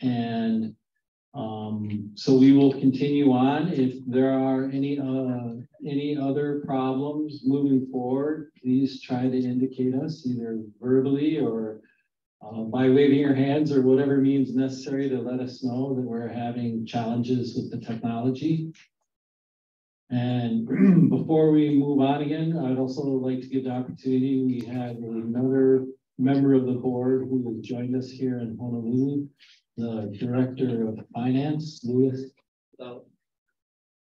and so we will continue on. If there are any other problems moving forward, please try to indicate us either verbally or by waving your hands or whatever means necessary to let us know that we're having challenges with the technology. And before we move on again, I'd also like to give the opportunity. We have another member of the board who has joined us here in Honolulu, the Director of Finance, Louis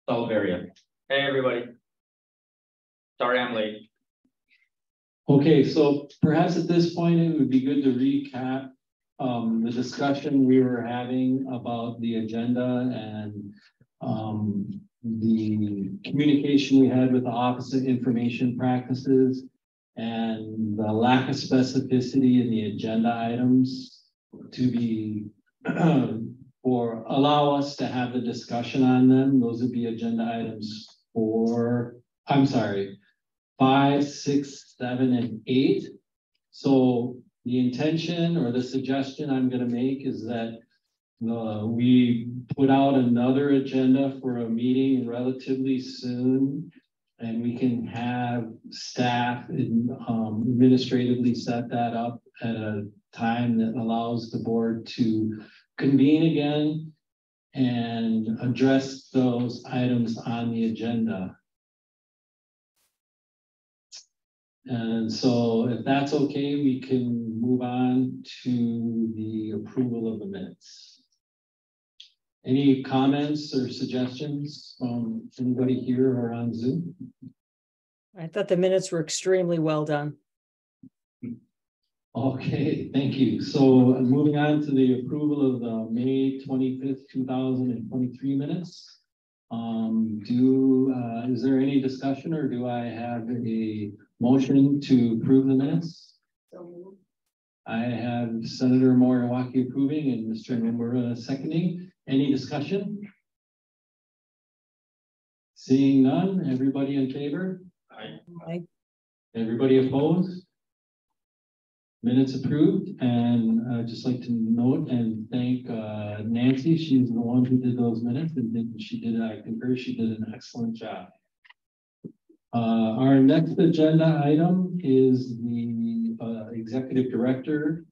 Salaveria. Hey, everybody. Sorry I'm late. Okay, so perhaps at this point, it would be good to recap the discussion we were having about the agenda and the communication we had with the Office of Information Practices and the lack of specificity in the agenda items to be or allow us to have the discussion on them. Those would be agenda items 5, 6, 7, and 8. So the intention or the suggestion I'm going to make is that we put out another agenda for a meeting relatively soon, and we can have staff administratively set that up at a time that allows the board to convene again and address those items on the agenda. And so if that's okay, we can move on to the approval of the minutes. Any comments or suggestions from anybody here or on Zoom? I thought the minutes were extremely well done. Okay, thank you. So moving on to the approval of the May 25th, 2023 minutes. Is there any discussion or do I have a motion to approve the minutes? I have Senator Moriwaki approving and Mr. Nomura seconding. Any discussion? Seeing none, everybody in favor? Aye. Everybody opposed? Minutes approved. And I'd just like to note and thank Nancy. She's the one who did those minutes, and I concur, she did an excellent job. Our next agenda item is the executive director.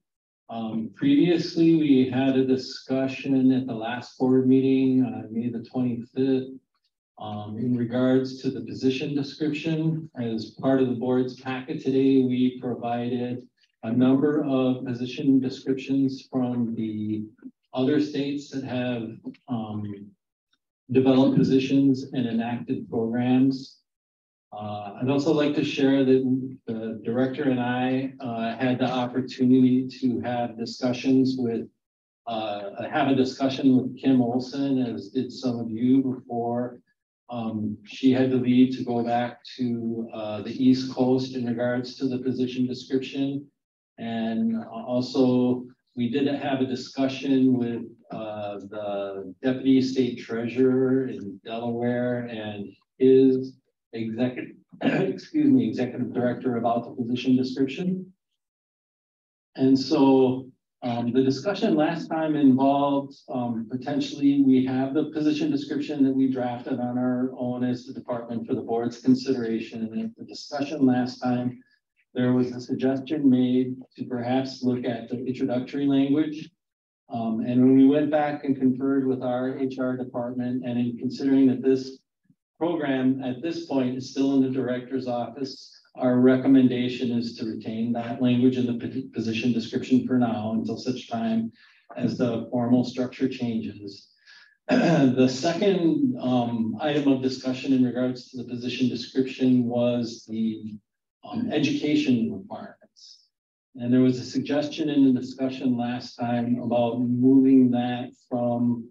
Previously, we had a discussion at the last board meeting on May the 25th in regards to the position description. As part of the board's packet today, we provided a number of position descriptions from the other states that have developed positions and enacted programs. I'd also like to share that the director and I had the opportunity to have discussions with, have a discussion with Kim Olson, as did some of you before. She had to leave to go back to the East Coast in regards to the position description. And also we did have a discussion with the Deputy State Treasurer in Delaware and his executive director about the position description. And so the discussion last time involved potentially we have the position description that we drafted on our own as the department for the board's consideration. And at the discussion last time, there was a suggestion made to perhaps look at the introductory language. And when we went back and conferred with our HR department, and in considering that this program at this point is still in the director's office, our recommendation is to retain that language in the position description for now until such time as the formal structure changes. The second item of discussion in regards to the position description was the education requirements. And there was a suggestion in the discussion last time about moving that from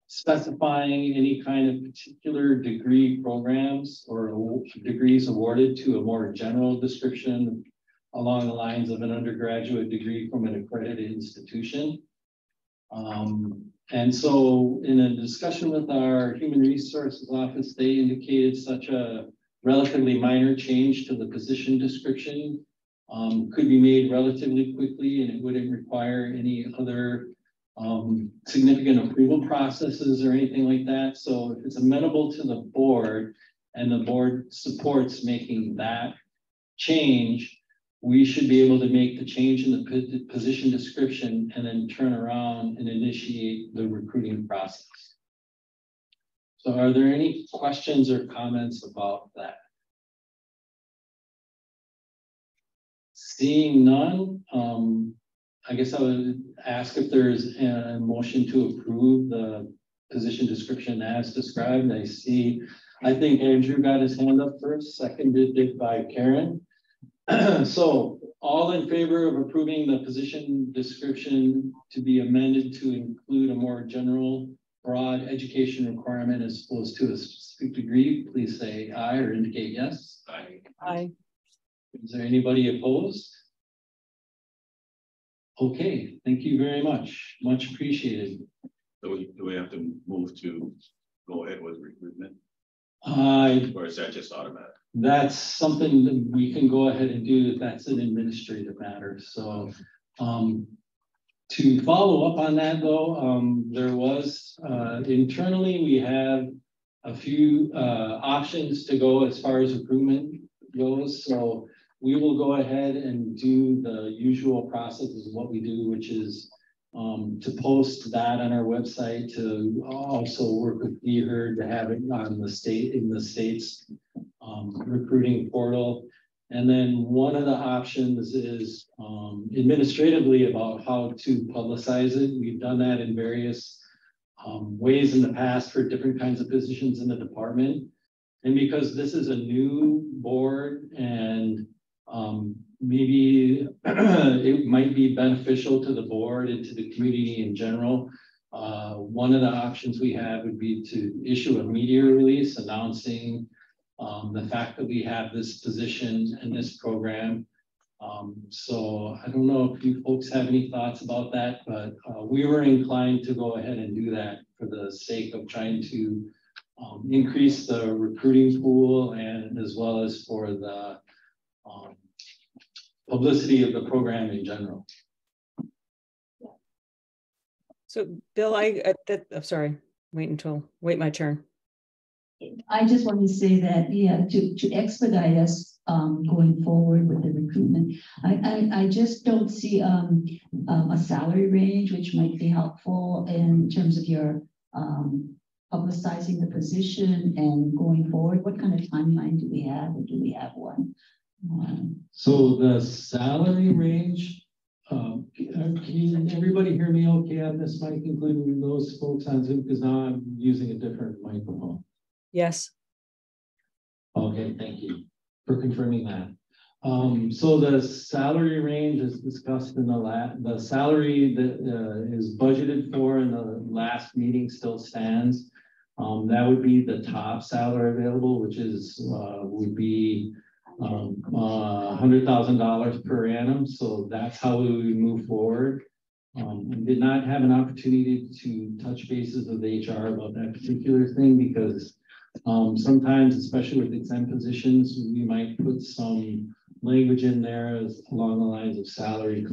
specifying any kind of particular degree programs or degrees awarded to a more general description along the lines of an undergraduate degree from an accredited institution. And so in a discussion with our Human Resources Office, they indicated such a relatively minor change to the position description could be made relatively quickly, and it wouldn't require any other significant approval processes or anything like that. So if it's amenable to the board and the board supports making that change, we should be able to make the change in the position description and then turn around and initiate the recruiting process. So are there any questions or comments about that? Seeing none, I guess I would ask if there's a motion to approve the position description as described. I think Andrew got his hand up first, seconded by Karen. So all in favor of approving the position description to be amended to include a more general, broad education requirement as opposed to a specific degree, please say aye or indicate yes. Aye. Aye. Is there anybody opposed? Okay, thank you very much. Much appreciated. So do we have to move to go ahead with recruitment? Or is that just automatic? That's something that we can go ahead and do. That's an administrative matter. So to follow up on that though, there was internally, we have a few options to go as far as recruitment goes. So we will go ahead and do the usual process of what we do, which is to post that on our website, to also work with BHERD to have it on the state's recruiting portal. And then one of the options is administratively about how to publicize it. We've done that in various ways in the past for different kinds of positions in the department. And because this is a new board and maybe it might be beneficial to the board and to the community in general. One of the options we have would be to issue a media release announcing the fact that we have this position in this program. So I don't know if you folks have any thoughts about that, but we were inclined to go ahead and do that for the sake of trying to increase the recruiting pool and as well as for the publicity of the program in general. So Bill, I'm sorry, wait my turn. I just want to say that, yeah, to expedite us going forward with the recruitment, I just don't see a salary range, which might be helpful in terms of your publicizing the position and going forward. What kind of timeline do we have, or do we have one? So the salary range, can everybody hear me okay on this mic, including those folks on Zoom, because now I'm using a different microphone? Yes. Okay, thank you for confirming that. So the salary range is discussed in the salary that is budgeted for in the last meeting still stands. That would be the top salary available, which is would be $100,000 per annum. So that's how we would move forward. We did not have an opportunity to touch bases with HR about that particular thing because sometimes, especially with exempt positions, we might put some language in there along the lines of salary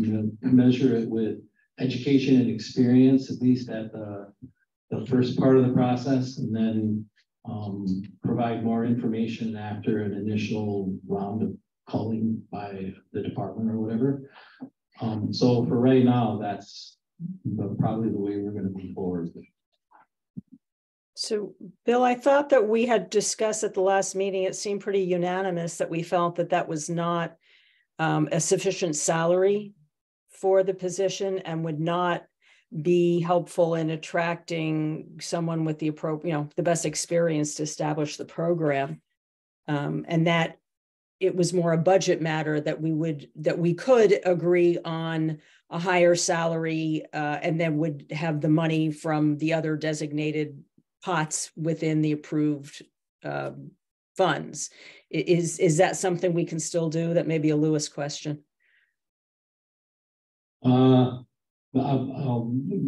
commensurate with education and experience, at least at the first part of the process, and then provide more information after an initial round of calling by the department or whatever. So for right now, that's probably the way we're going to move forward. So Bill, I thought that we had discussed at the last meeting, it seemed pretty unanimous that we felt that that was not a sufficient salary for the position and would not be helpful in attracting someone with the appropriate, the best experience to establish the program. And that it was more a budget matter that we could agree on a higher salary and then would have the money from the other designated pots within the approved funds. Is that something we can still do? That may be a Lewis question. I'll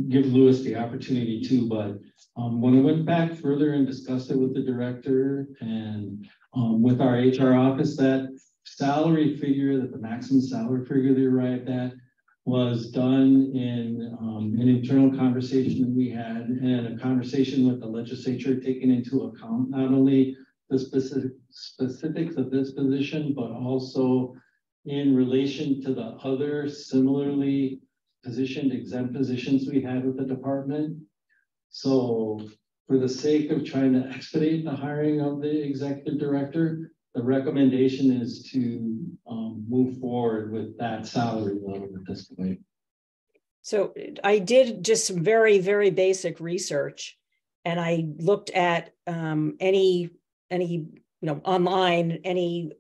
give Lewis the opportunity too, but when I went back further and discussed it with the director and with our HR office, that salary figure, that the maximum salary figure they arrived at was done in an internal conversation that we had and a conversation with the legislature, taking into account not only the specifics of this position, but also in relation to the other similarly positioned exempt positions we had with the department. So for the sake of trying to expedite the hiring of the executive director, the recommendation is to move forward with that salary level at this point. So I did just some very, very basic research, and I looked at any online, any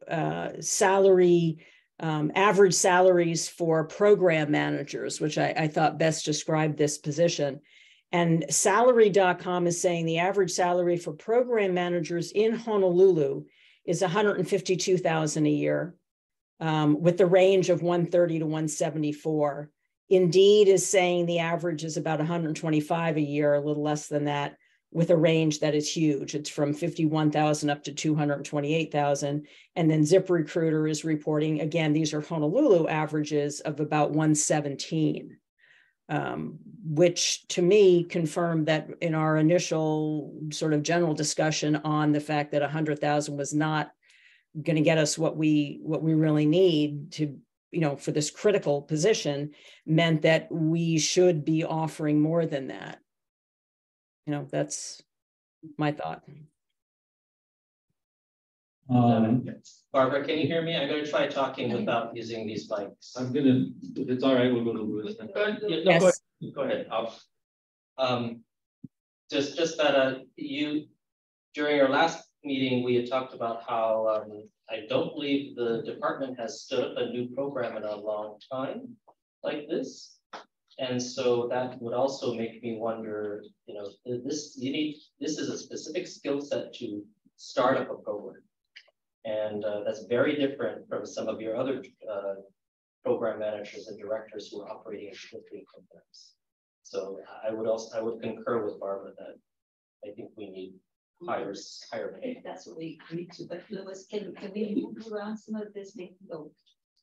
salary, average salaries for program managers, which I thought best described this position. And salary.com is saying the average salary for program managers in Honolulu is $152,000 a year, with the range of 130 to 174. Indeed is saying the average is about 125 a year, a little less than that, with a range that is huge. It's from 51,000 up to 228,000. And then ZipRecruiter is reporting, again, these are Honolulu averages of about 117. Which to me confirmed that in our initial sort of general discussion on the fact that 100,000 was not going to get us what we really need to, for this critical position, meant that we should be offering more than that. That's my thought. Barbara, can you hear me? I'm going to try talking without using these mics. I'm gonna, if it's all right, we'll go to Louis. Yes. Go ahead. Just that you, during our last meeting, we had talked about how I don't believe the department has stood up a new program in a long time like this. And so that would also make me wonder, this is a specific skill set to start up a program. And that's very different from some of your other program managers and directors who are operating in existing programs. So I would concur with Barbara that I think we need higher pay. That's what we agreed to. But Louis, can we move around some of this?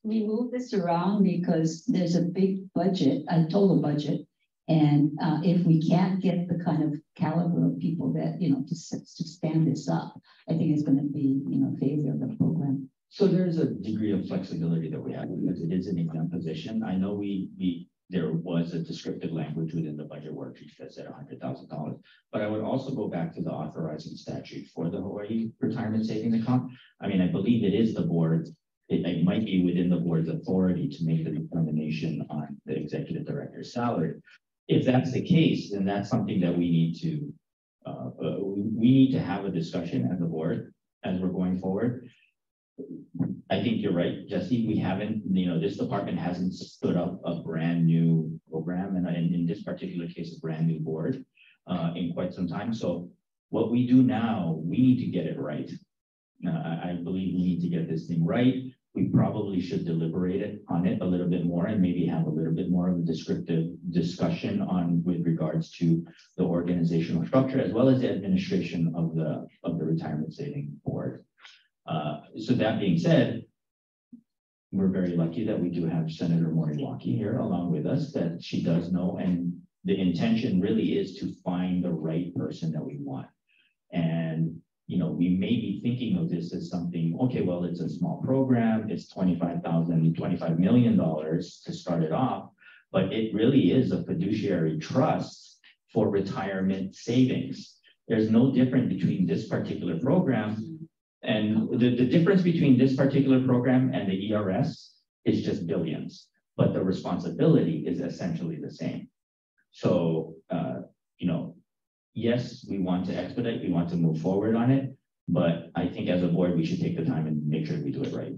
We move this around because there's a big budget, a total budget. And if we can't get the kind of caliber of people that, to stand this up, I think it's going to be, favor of the program. So there's a degree of flexibility that we have because it is an exempt position. I know there was a descriptive language within the budget worksheet that said $100,000, but I would also go back to the authorizing statute for the Hawaii Retirement Savings Account. I mean, I believe it is the board. It might be within the board's authority to make the determination on the executive director's salary. If that's the case, then that's something that we need to have a discussion as a board as we're going forward. I think you're right, Jesse. We haven't, this department hasn't stood up a brand new program, and in this particular case, a brand new board in quite some time. So what we do now, we need to get it right. I believe we need to get this thing right. We probably should deliberate on it a little bit more and maybe have a little bit more of a descriptive discussion with regards to the organizational structure as well as the administration of the retirement saving board. So that being said, we're very lucky that we do have Senator Moriwaki here along with us, that she does know, and the intention really is to find the right person that we want. And we may be thinking of this as something, okay, well, it's a small program, it's $25 million to start it off, but it really is a fiduciary trust for retirement savings. There's no difference between this particular program, and the difference between this particular program and the ERS is just billions, but the responsibility is essentially the same. So, yes, we want to expedite, we want to move forward on it, but I think as a board, we should take the time and make sure we do it right.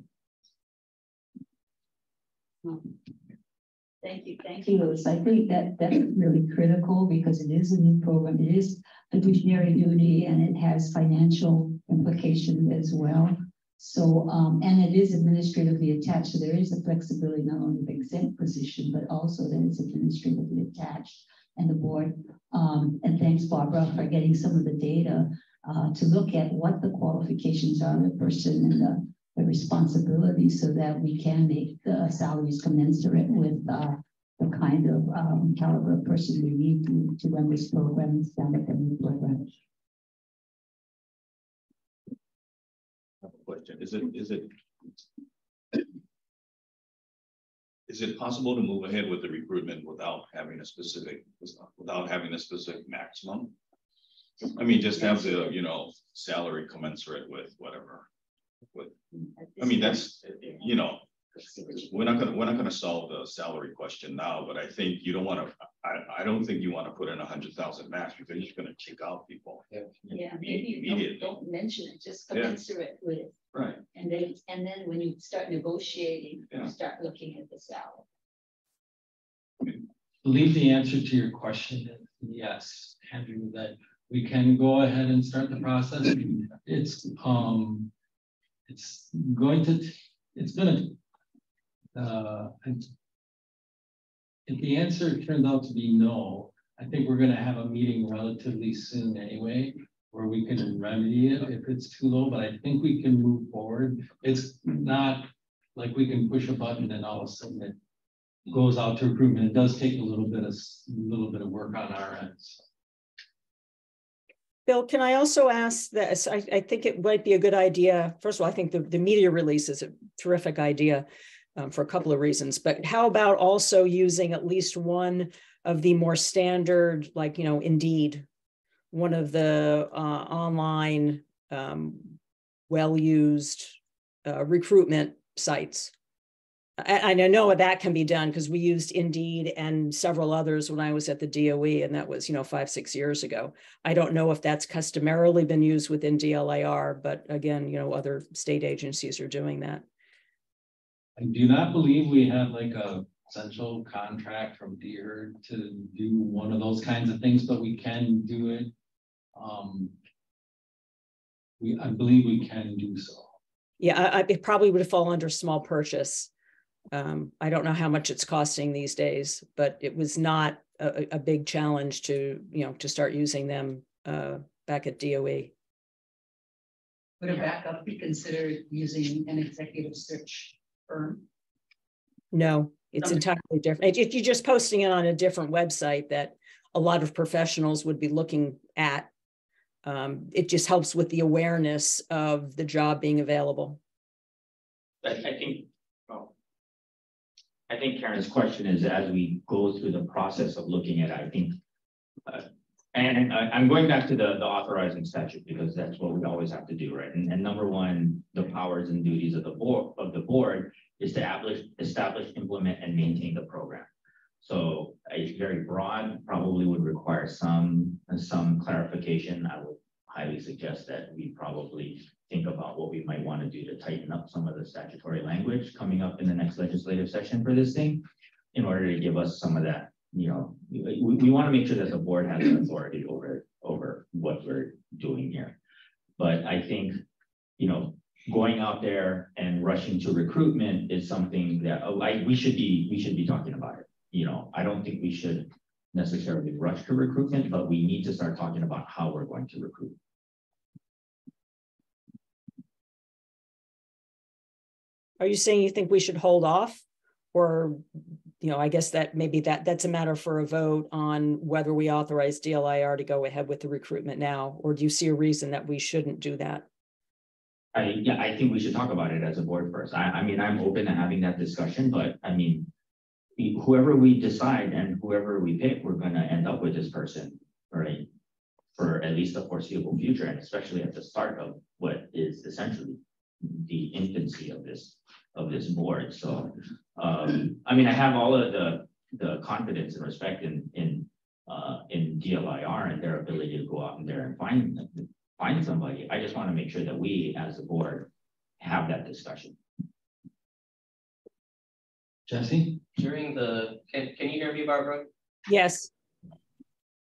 Thank you, Louis. I think that's really critical because it is a new program. It is fiduciary duty and it has financial implications as well. So, and it is administratively attached. So there is a flexibility not only of the exempt position, but also that it's administratively attached. And the board, and thanks, Barbara, for getting some of the data to look at what the qualifications are of the person and the responsibility so that we can make the salaries commensurate with the kind of caliber of person we need to run this program and stand up a new program. Question, is it possible to move ahead with the recruitment without having a specific maximum? I mean, just have the, you know, salary commensurate with whatever. I mean, that's, you know, we're not gonna solve the salary question now, but I think you don't want to. I don't think you want to put in 100,000 max because you're just going to kick out people. Yeah, maybe you don't mention it, just commensurate with it. Right. And then when you start negotiating, you start looking at the salary. I believe the answer to your question is yes, Andrew, that we can go ahead and start the process. It's gonna if the answer turns out to be no, I think we're gonna have a meeting relatively soon anyway, where we can remedy it if it's too low, but I think we can move forward. It's not like we can push a button and all of a sudden it goes out to recruitment. It does take a little bit of work on our end. So. Bill, can I also ask this? I think it might be a good idea. First of all, I think the media release is a terrific idea for a couple of reasons, but how about also using at least one of the more standard, like, you know, Indeed, one of the online well-used recruitment sites. And I know that can be done because we used Indeed and several others when I was at the DOE, and that was, you know, 5-6 years ago. I don't know if that's customarily been used within DLIR, but again, you know, other state agencies are doing that. I do not believe we have like a essential contract from DEER to do one of those kinds of things, but we can do it. I believe we can do so. Yeah, it probably would fall under small purchase. I don't know how much it's costing these days, but it was not a big challenge to, you know, to start using them back at DOE. Would a backup be considered using an executive search firm? No, it's entirely different. If you're just posting it on a different website that a lot of professionals would be looking at, it just helps with the awareness of the job being available. I think Karen's question is, as we go through the process of looking at it, I think, and I'm going back to the authorizing statute because that's what we always have to do, right? And number one, the powers and duties of the board is to establish, implement, and maintain the program. So it's very broad, probably would require some clarification. I would highly suggest that we probably think about what we might want to do to tighten up some of the statutory language coming up in the next legislative session for this thing, in order to give us some of that, you know, we want to make sure that the board has authority over what we're doing here. But I think, you know, going out there and rushing to recruitment is something that we should be talking about it. You know, I don't think we should necessarily rush to recruitment, but we need to start talking about how we're going to recruit. Are you saying you think we should hold off? Or, you know, I guess that maybe that's a matter for a vote on whether we authorize DLIR to go ahead with the recruitment now, or do you see a reason that we shouldn't do that? I think we should talk about it as a board first. I mean, I'm open to having that discussion, but I mean, whoever we decide and whoever we pick, we're going to end up with this person, right? For at least the foreseeable future, and especially at the start of what is essentially the infancy of this board. So, I mean, I have all of the confidence and respect in DLIR and their ability to go out in there and find somebody. I just want to make sure that we, as a board, have that discussion. Jesse? During can you hear me, Barbara? Yes.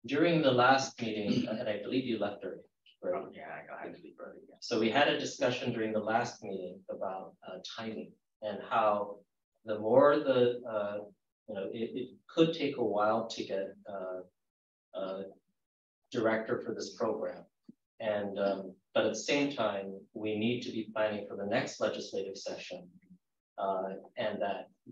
During the last meeting, and I believe you left early. Right? Yeah, I had to leave early. Yeah. So we had a discussion during the last meeting about timing and how the more you know, it could take a while to get a director for this program. And but at the same time, we need to be planning for the next legislative session And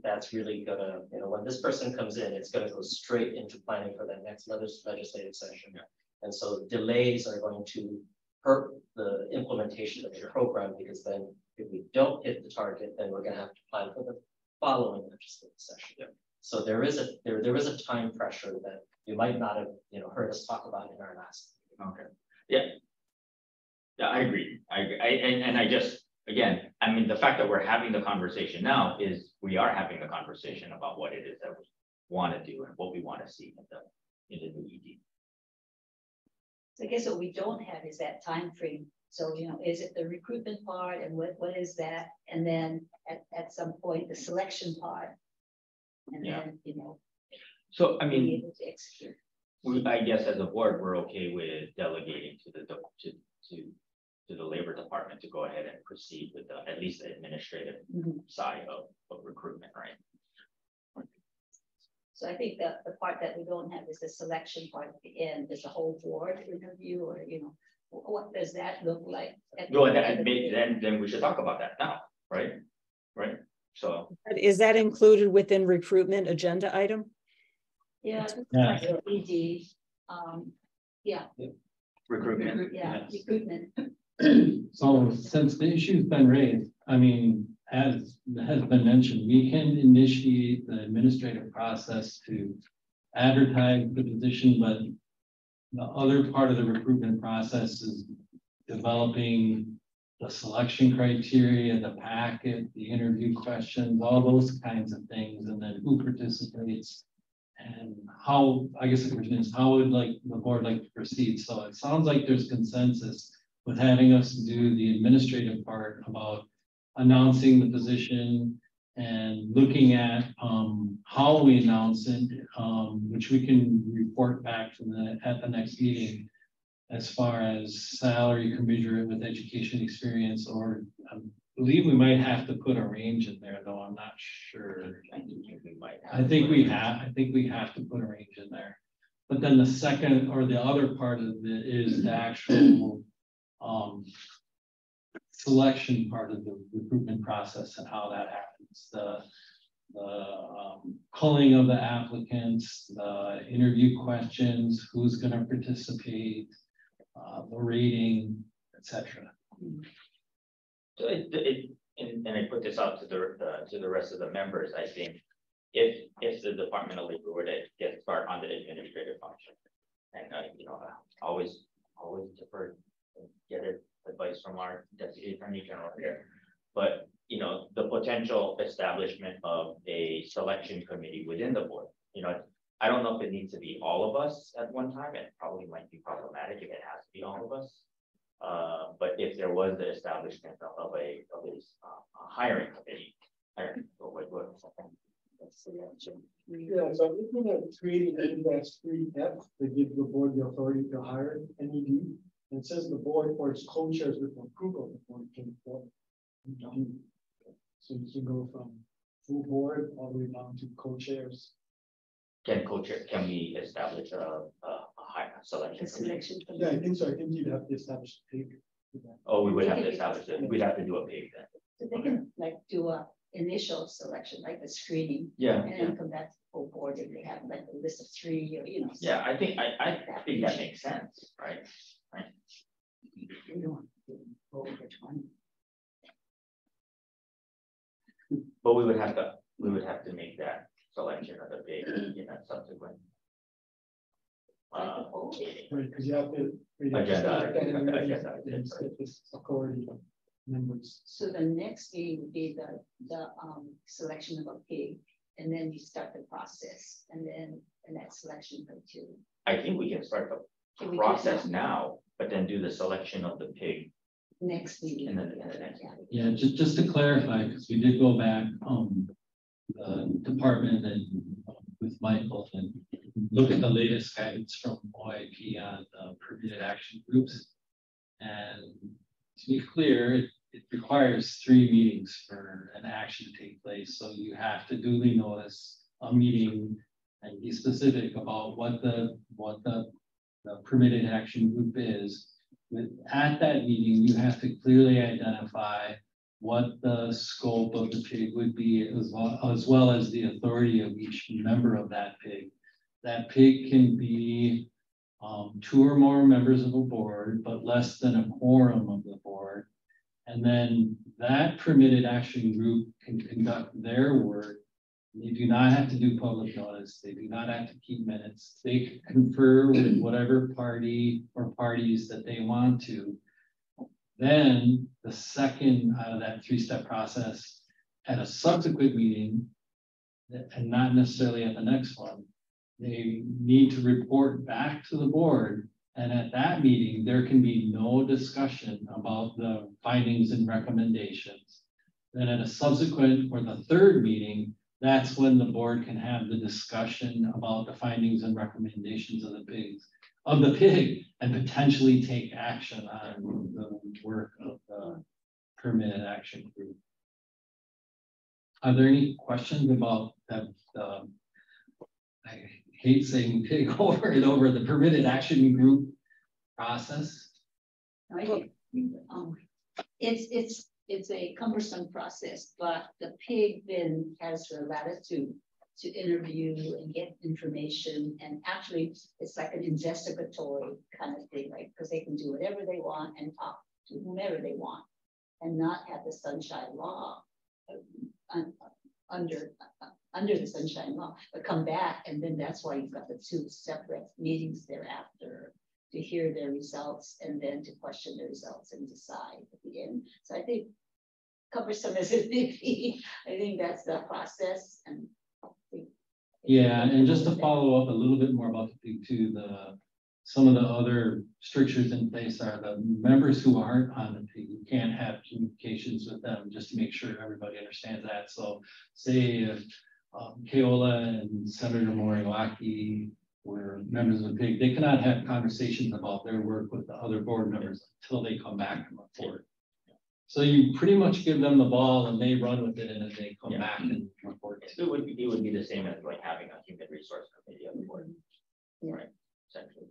that's really gonna, when this person comes in, it's gonna go straight into planning for that next legislative session. Yeah. And so delays are going to hurt the implementation of the program, because then if we don't hit the target, then we're gonna have to plan for the following legislative session. Yeah. So there is a time pressure that you might not have, heard us talk about in our last. Okay. Yeah. Yeah, I agree. And I just, again, I mean, the fact that we're having the conversation now is we are having the conversation about what it is that we want to do and what we want to see in the new ED. So I guess what we don't have is that time frame. So, is it the recruitment part, and what is that? And then at some point, the selection part. And Yeah. then, So, I be mean, able to execute. I guess as a board, we're okay with delegating to the labor department to go ahead and proceed with at least the administrative side of recruitment, right? So I think that the part that we don't have is the selection part at the end. Is the whole board interview, or what does that look like? No, then we should talk about that now, right? Right. So Is that included within recruitment agenda item? Yeah, Yeah. like the ED, yeah. recruitment. Yeah, recruitment. So since the issue's been raised, I mean, as has been mentioned, we can initiate the administrative process to advertise the position, but the other part of the recruitment process is developing the selection criteria, the packet, the interview questions, all those kinds of things, and then who participates. And how, I guess the question is, how would the board like to proceed? So it sounds like there's consensus with having us do the administrative part about announcing the position and looking at how we announce it, which we can report back at the next meeting as far as salary commensurate with education experience, or I believe we might have to put a range in there, though I'm not sure. I think we have to put a range in there. But then the second or the other part of it is the actual selection part of the recruitment process and how that happens. The culling of the applicants, the interview questions, who's going to participate, the rating, etc. So and I put this out to the rest of the members. I think if the Department of Labor were to get started on the administrative function, and always defer, get advice from our Deputy Attorney General here, but the potential establishment of a selection committee within the board. I don't know if it needs to be all of us at one time. It probably might be problematic if it has to be all of us. But if there was the establishment of a hiring committee, I don't know what. Yeah, so I'm looking at creating an index 3F that gives the board the authority to hire an ED. And it says the board or its co-chairs with approval of the board can form. So you can go from full board all the way down to co-chairs. Can we establish a high selection committee? Yeah, I think so. I think you'd have to establish a pig. Oh, we would have to establish it. We'd have to do a pig then. So they can do a initial selection, like the screening. Yeah. And then come back to the full board if they have a list of 3 or Yeah, I think that makes sense, right? We don't want to go over 20. But we would have to make that selection of the pig in a subsequent. Right, because you have to. Agenda. Authority members. So the next meeting would be the selection of a pig, and then you start the process, and then the next selection for 2. I think we can start the process now, but then do the selection of the pig. Next meeting. And then the next. Yeah, just to clarify, because we did go back the department and with Michael and look at the latest guidance from OIP on permitted action groups. And to be clear, it requires 3 meetings for an action to take place. So you have to duly notice a meeting and be specific about what the permitted action group is. At that meeting, you have to clearly identify what the scope of the pig would be, as well as the authority of each member of that pig. That pig can be 2 or more members of a board, but less than a quorum of the board. And then that permitted action group can conduct their work. They do not have to do public notice. They do not have to keep minutes. They can confer with whatever party or parties that they want to. Then the second out of that 3-step process, at a subsequent meeting, and not necessarily at the next one, they need to report back to the board. And at that meeting, there can be no discussion about the findings and recommendations. Then at a subsequent or the third meeting, that's when the board can have the discussion about the findings and recommendations of the pig, and potentially take action on the work of the permitted action group. Are there any questions about that? I hate saying pig over and over, the permitted action group process. I think, it's a cumbersome process, but the pig then has the latitude to interview and get information. And actually, it's like an investigatory kind of thing, right? Because they can do whatever they want and talk to whomever they want, and not have the Sunshine Law under the Sunshine Law, but come back, and then that's why you've got the 2 separate meetings thereafter to hear their results and then to question the results and decide at the end. So I think, cumbersome as it may be, I think that's the process. And yeah, and just to follow up a little bit more about the pig too, some of the other strictures in place are the members who aren't on the pig, you can't have communications with them, just to make sure everybody understands that. So say if Keola and Senator Moriwaki were members of the pig, they cannot have conversations about their work with the other board members until they come back and report. So you pretty much give them the ball and they run with it, and then they come back and report. It would be the same as like having a human resource committee on the board, right? Essentially.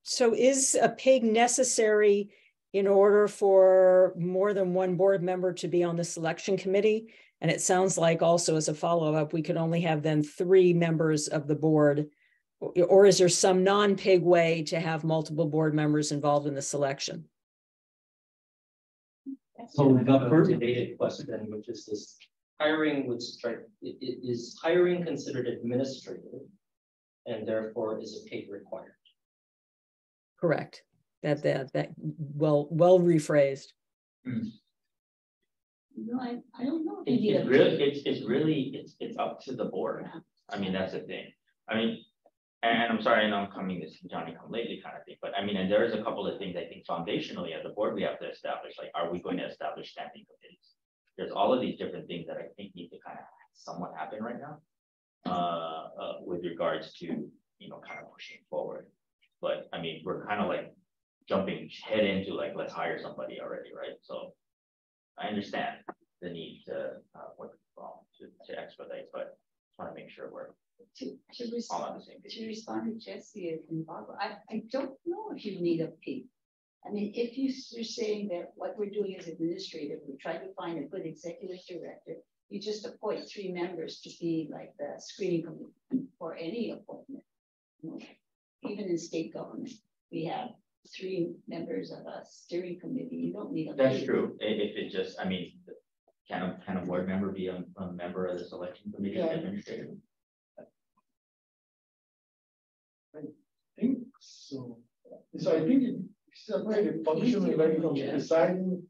So is a pig necessary in order for more than one board member to be on the selection committee? And it sounds like also as a follow-up, we could only have then 3 members of the board. Or is there some non-pig way to have multiple board members involved in the selection? So the first debated question, which is this hiring would strike, is hiring considered administrative, and therefore is a pig required? Correct. That well rephrased. No, I don't know. It's up to the board. I mean, that's the thing. I mean, and I'm sorry, I know I'm coming this Johnny come lately kind of thing, but I mean, and there is a couple of things I think foundationally as a board we have to establish, like, are we going to establish standing committees? There's all of these different things that I think need to kind of somewhat happen right now, with regards to, you know, kind of pushing forward. But I mean, we're kind of like jumping head into like, let's hire somebody already, right? So I understand the need to to expedite, but I want to make sure we're all on the same page. To respond to Jesse and Barbara, I don't know if you need a pig. I mean, if you're saying that what we're doing is administrative, we're trying to find a good executive director, you just appoint 3 members to be like the screening committee for any appointment. Even in state government, we have 3 members of a steering committee. You don't need a That's pig. true. If it just, I mean, can a board member be a member of the selection committee? Yeah. Administrative? I think so. So I think you separate it functionally, like from deciding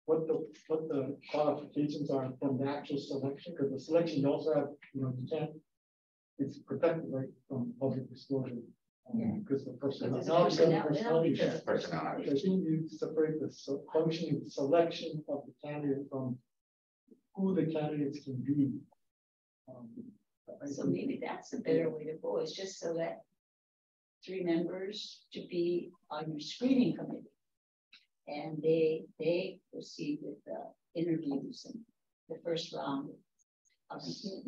what the qualifications are from the actual selection, because the selection you also have, you know, you can't, it's protected right from public disclosure. Because the personality. I think you separate the functioning selection of the candidate from who the candidates can be. So maybe that's a better way to go, is just so that 3 members to be on your screening committee. And they proceed with the interviews and the first round,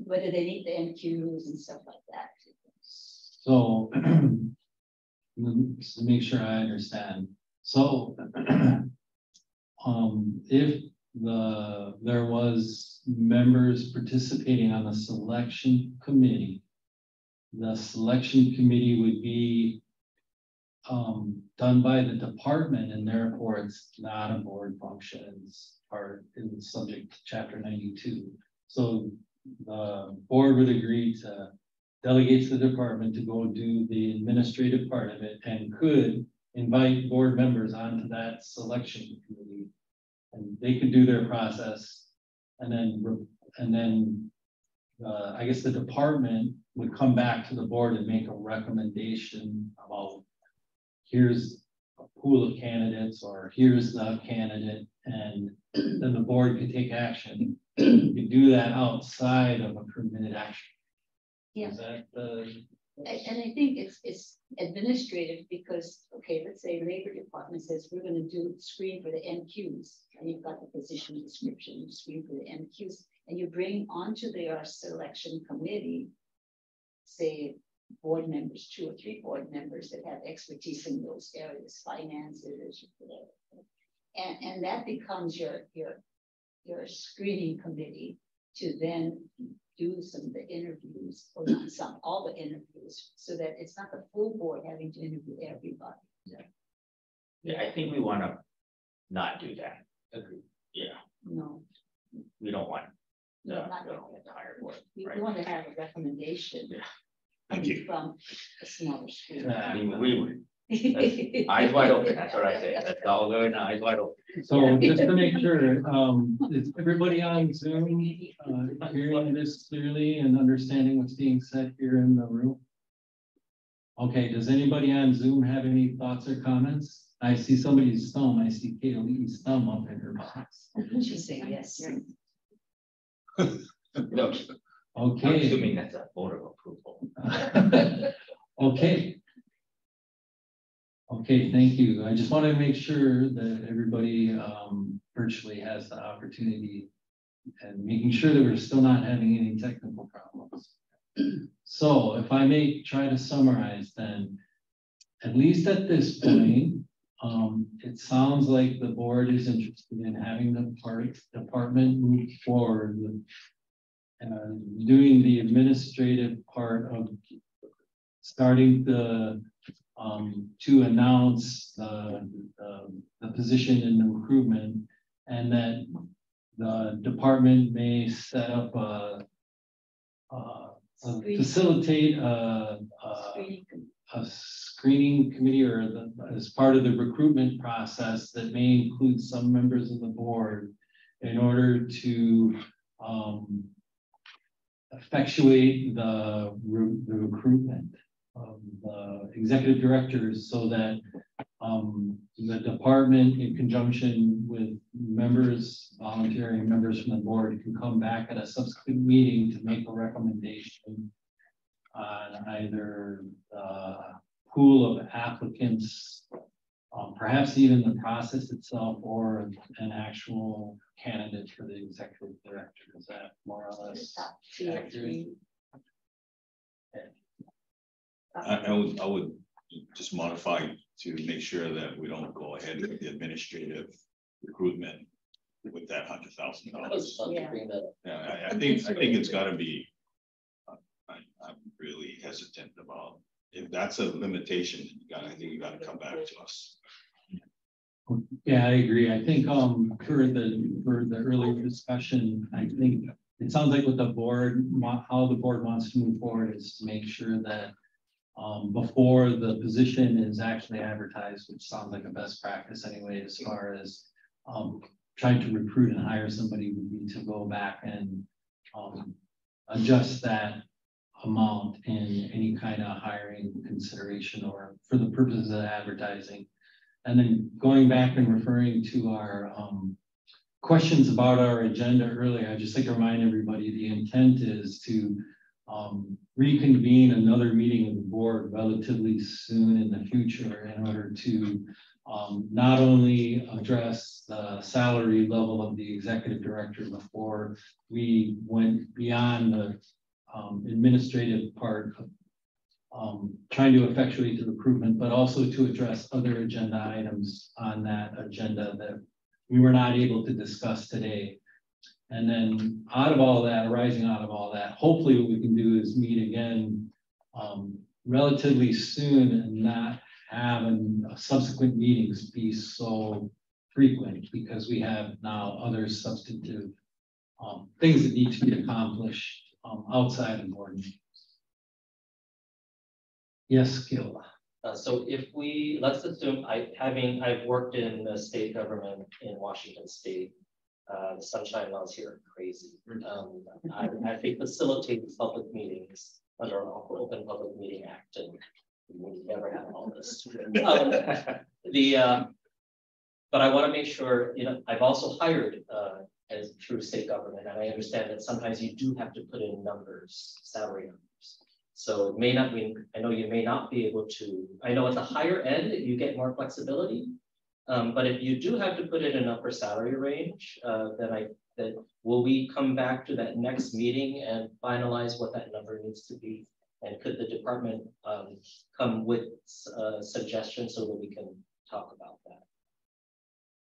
whether they need the NQs and stuff like that. So, to make sure I understand. So, if there was members participating on the selection committee. The selection committee would be done by the department, and therefore it's not a board function. It's part is subject to Chapter 92. So the board would agree to delegate to the department to go do the administrative part of it, and could invite board members onto that selection committee, and they could do their process, and then I guess the department would come back to the board and make a recommendation about here's a pool of candidates, or here's the candidate, and then the board could take action. You could do that outside of a permitted action. Yeah. Is that And I think it's administrative because, okay, let's say labor department says we're gonna screen for the MQs, and you've got the position description, you screen for the MQs, and you bring onto their selection committee, say, board members, 2 or 3 board members that have expertise in those areas, finances, whatever. And that becomes your screening committee to then do some of the interviews, or not some, all the interviews, so that it's not the full board having to interview everybody. Yeah, I think we want to not do that. Agreed. Yeah, No, we don't want the not entire board. we Right. want to have a recommendation. Yeah. Thank coming you. From a smaller school. I mean, we would, eyes wide open, that's what I say, that's all going, eyes wide open. so? Just to make sure, is everybody on Zoom hearing this clearly and understanding what's being said here in the room? Okay, does anybody on Zoom have any thoughts or comments? I see somebody's thumb. I see Kaylee's thumb up in her box. She's saying yes. No, I'm Okay. assuming that's a vote of approval. Okay. Okay, thank you. I just want to make sure that everybody virtually has the opportunity, and making sure that we're still not having any technical problems. So if I may try to summarize, then, at least at this point, it sounds like the board is interested in having the department move forward with doing the administrative part of starting to announce the position in the recruitment, and that the department may set up facilitate a screening committee, or as part of the recruitment process that may include some members of the board, in order to effectuate the recruitment of the executive directors, so that the department, in conjunction with volunteering members from the board, can come back at a subsequent meeting to make a recommendation on either the pool of applicants, perhaps even the process itself, or an actual candidate for the executive director. Is that more or less accurate? I would just modify to make sure that we don't go ahead with the administrative recruitment with that $100,000. Yeah. Yeah, I think it's got to be. I'm really hesitant about, if that's a limitation, I think you got to come back to us. Yeah, I agree. I think for the earlier discussion, I think it sounds like what the board, how the board wants to move forward is to make sure that before the position is actually advertised, which sounds like a best practice anyway, as far as trying to recruit and hire somebody, would be to go back and adjust that amount in any kind of hiring consideration, or for the purposes of advertising. And then going back and referring to our questions about our agenda earlier, I'd just like to remind everybody the intent is to reconvene another meeting of the board relatively soon in the future, in order to not only address the salary level of the executive director before we went beyond the administrative part of trying to effectuate the recruitment, but also to address other agenda items on that agenda that we were not able to discuss today. And then out of all that, arising out of all that, hopefully what we can do is meet again relatively soon and not have subsequent meetings be so frequent, because we have now other substantive things that need to be accomplished outside of board meetings. Yes, Gil. So if let's assume I've worked in the state government in Washington State. The sunshine laws here are crazy. I think facilitating public meetings under our Open Public Meeting Act, and we never have all this. But I want to make sure, I've also hired as through state government, and I understand that sometimes you do have to put in numbers, salary numbers. So it may not mean, I know you may not be able to, I know at the higher end, you get more flexibility. But if you do have to put in an upper salary range, then will we come back to that next meeting and finalize what that number needs to be? And could the department come with suggestions so that we can talk about that?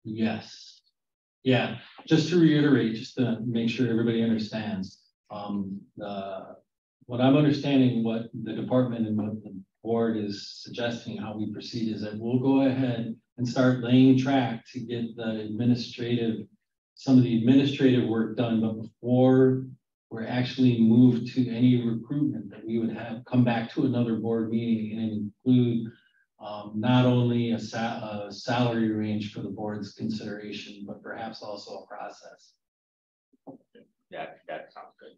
Yes. Yeah, just to reiterate, just to make sure everybody understands, what I'm understanding, what the department and what the board is suggesting, how we proceed, is that we'll go ahead and start laying track to get some of the administrative work done, but before we're actually moved to any recruitment, that we would have come back to another board meeting and include not only a salary range for the board's consideration, but perhaps also a process. Yeah, that sounds good.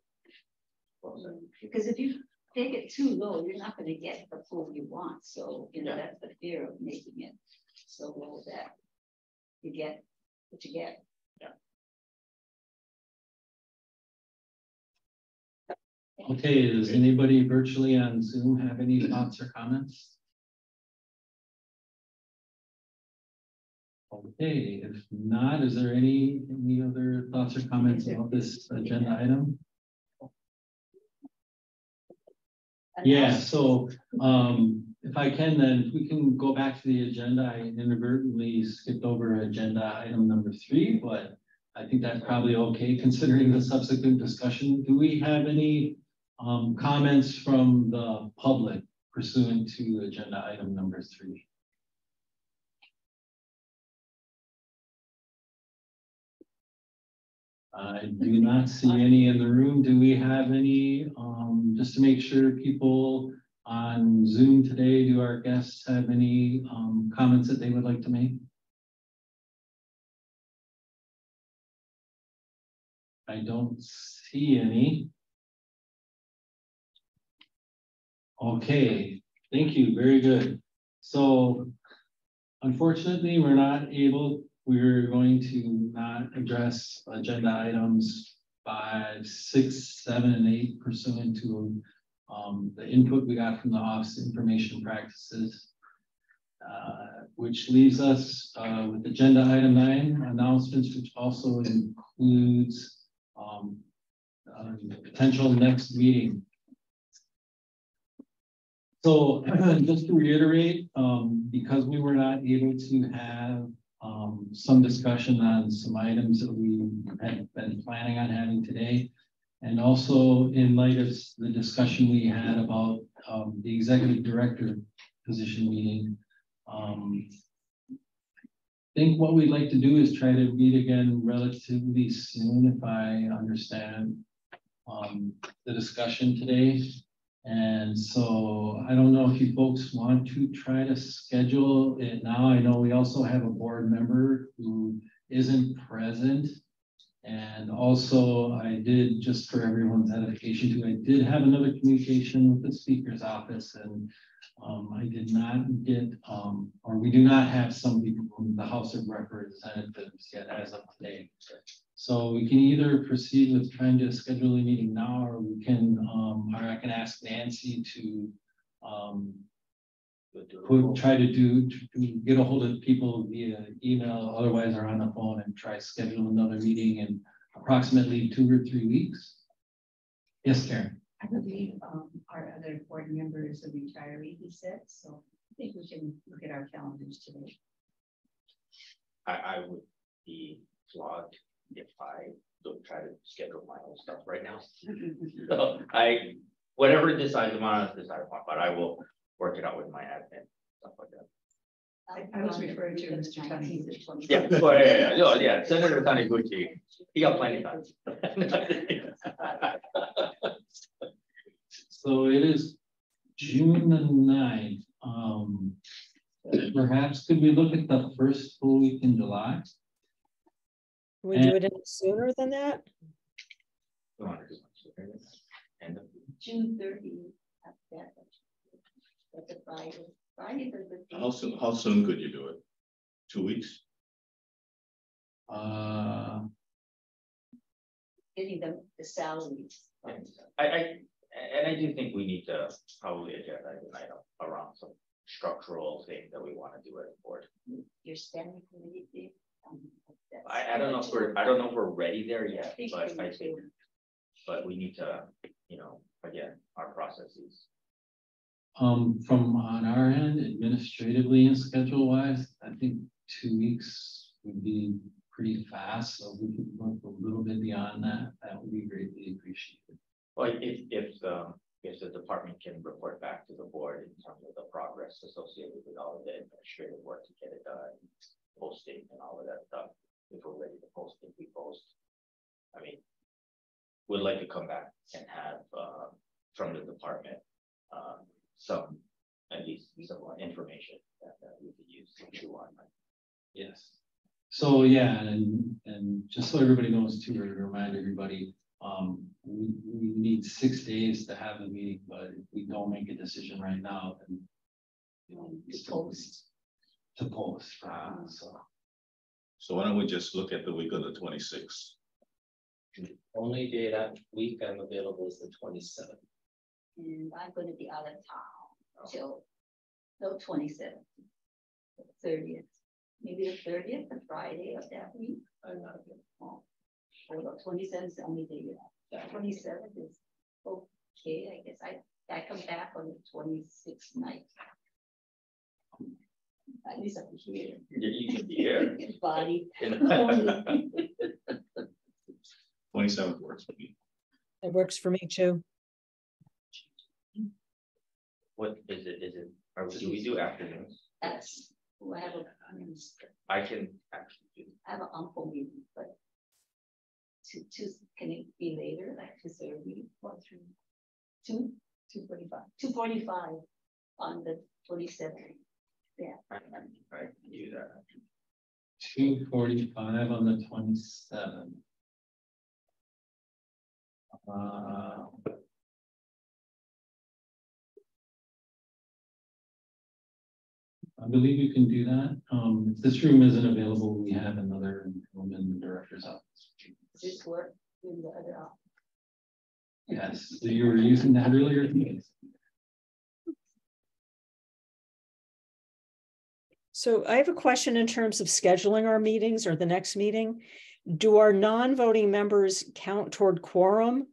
Because if you take it too low, you're not going to get the pool you want. So, that's the fear of making it so low that you get what you get. Okay, does anybody virtually on Zoom have any thoughts or comments? Okay, if not, is there any other thoughts or comments about this agenda item? Yeah, so if I can, then if we can go back to the agenda, I inadvertently skipped over agenda item number 3, but I think that's probably okay considering the subsequent discussion. Do we have any comments from the public pursuant to agenda item number 3? I do not see any in the room. Do we have any, just to make sure people on Zoom today, do our guests have any comments that they would like to make? I don't see any. Okay, thank you, very good. So unfortunately, we're going to not address agenda items 5, 6, 7, and 8 pursuant to the input we got from the Office of Information Practices, which leaves us with agenda item 9, announcements, which also includes potential next meeting. So just to reiterate, because we were not able to have some discussion on some items that we had been planning on having today, and also in light of the discussion we had about the executive director position meeting, I think what we'd like to do is try to meet again relatively soon, if I understand the discussion today. And so I don't know if you folks want to try to schedule it now. I know we also have a board member who isn't present. And also I did, just for everyone's edification too, I did have another communication with the speaker's office, and I did not get, or we do not have somebody from the House of Representatives yet as of today. So we can either proceed with trying to schedule a meeting now, or we can, or I can ask Nancy to try to get a hold of people via email, otherwise are on the phone, and try to schedule another meeting in approximately 2 or 3 weeks. Yes, Karen. I believe our other board member is a retiree, he said, so I think we can look at our calendars today. I would be flawed if I don't try to schedule my own stuff right now. So whatever decides upon, but I will work it out with my admin, stuff like that. I was referring to Mr. Taniguchi. Yeah, no, yeah, Senator Taniguchi, he got plenty of time. So it is June the 9th. Perhaps could we look at the first full week in July? Can we do it any sooner than that? June 30th. That's a Friday. Friday is the How soon could you do it? 2 weeks? getting the salaries. I do think we need to probably adjust an item around some structural thing that we want to do as a board. Your standing committee thing. I don't know if we're ready there yet, but I think, but we need to, you know, again, our processes. From on our end, administratively and schedule wise, I think 2 weeks would be pretty fast. So we could work a little bit beyond that. That would be greatly appreciated. Well, if the department can report back to the board in terms of the progress associated with all of the administrative work to get it done, posting and all of that stuff. If we're ready to post it, we post. I mean, we'd like to come back and have from the department some, at least some information that we could use to chew on. Yes. So yeah, and just so everybody knows too, to remind everybody, we need 6 days to have a meeting, but if we don't make a decision right now, then you know, it's to post. So why don't we just look at the week of the 26th? The only day that week I'm available is the 27th. And I'm going to be out of town till the 27th, the 30th, maybe the 30th, the Friday of that week. I'm not available. Or the 27th is the only day you have. 27th is okay. I guess I come back on the 26th night. At least I'm here. You can be here. Body. 27th works for me. It works for me too. What is it? Do we do afternoons? That's who I have I can actually do. I have an uncle meeting, but can it be later, like 2:30 or 2:45 on the 27th. Yeah. I can do that. 2:45 on the 27th. I believe you can do that. If this room isn't available, we have another room in the director's office. Does this work in the other office? Yes, so you were using that earlier. So I have a question in terms of scheduling our meetings or the next meeting. Do our non-voting members count toward quorum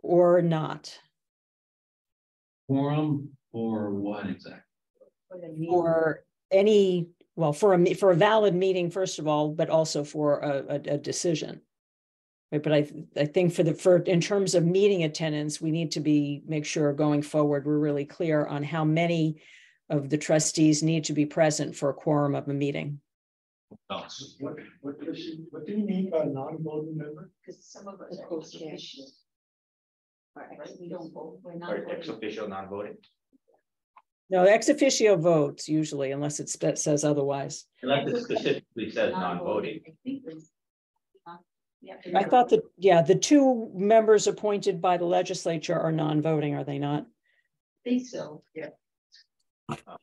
or not? Quorum or what exactly? Or any, well, for a valid meeting, first of all, but also for a decision. Right, but I think for in terms of meeting attendance, we need to make sure going forward we're really clear on how many of the trustees need to be present for a quorum of a meeting. What do you mean by non-voting member? Because some of us are official. Right, we don't vote. We're not Or ex officio non-voting. No, ex officio votes usually, unless it says otherwise. Unless it specifically says non-voting. I thought that, yeah, the 2 members appointed by the legislature are non-voting, are they not? I think so, yeah. 5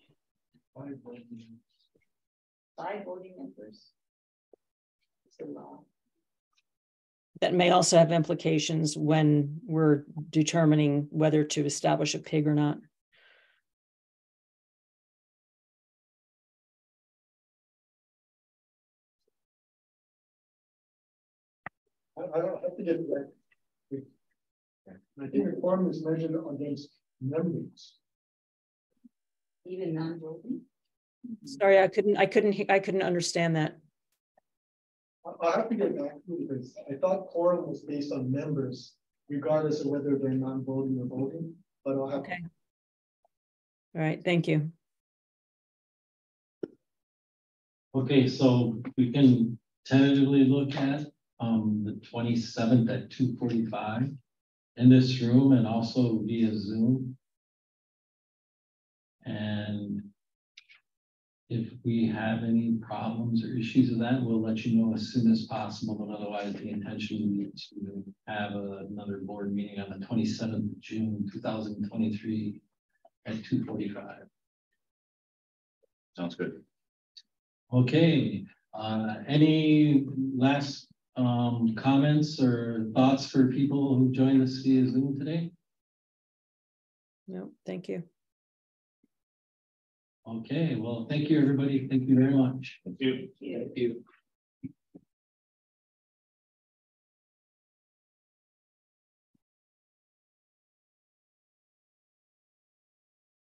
voting members. It's a law. That may also have implications when we're determining whether to establish a PIG or not. I don't have to get that. I think the quorum is measured against members. Even non-voting. Sorry, I couldn't understand that. I'll have to get back to you because I thought quorum was based on members, regardless of whether they're non-voting or voting, but I'll have. Okay. All right, thank you. Okay, so we can tentatively look at the 27th at 2:45 in this room and also via Zoom. And if we have any problems or issues with that, we'll let you know as soon as possible, but otherwise the intention is to have another board meeting on the 27th of June, 2023 at 2:45. Sounds good. Okay, any last comments or thoughts for people who joined us via Zoom today? No, thank you. Okay, well, thank you, everybody. Thank you very much. Thank you. Thank you.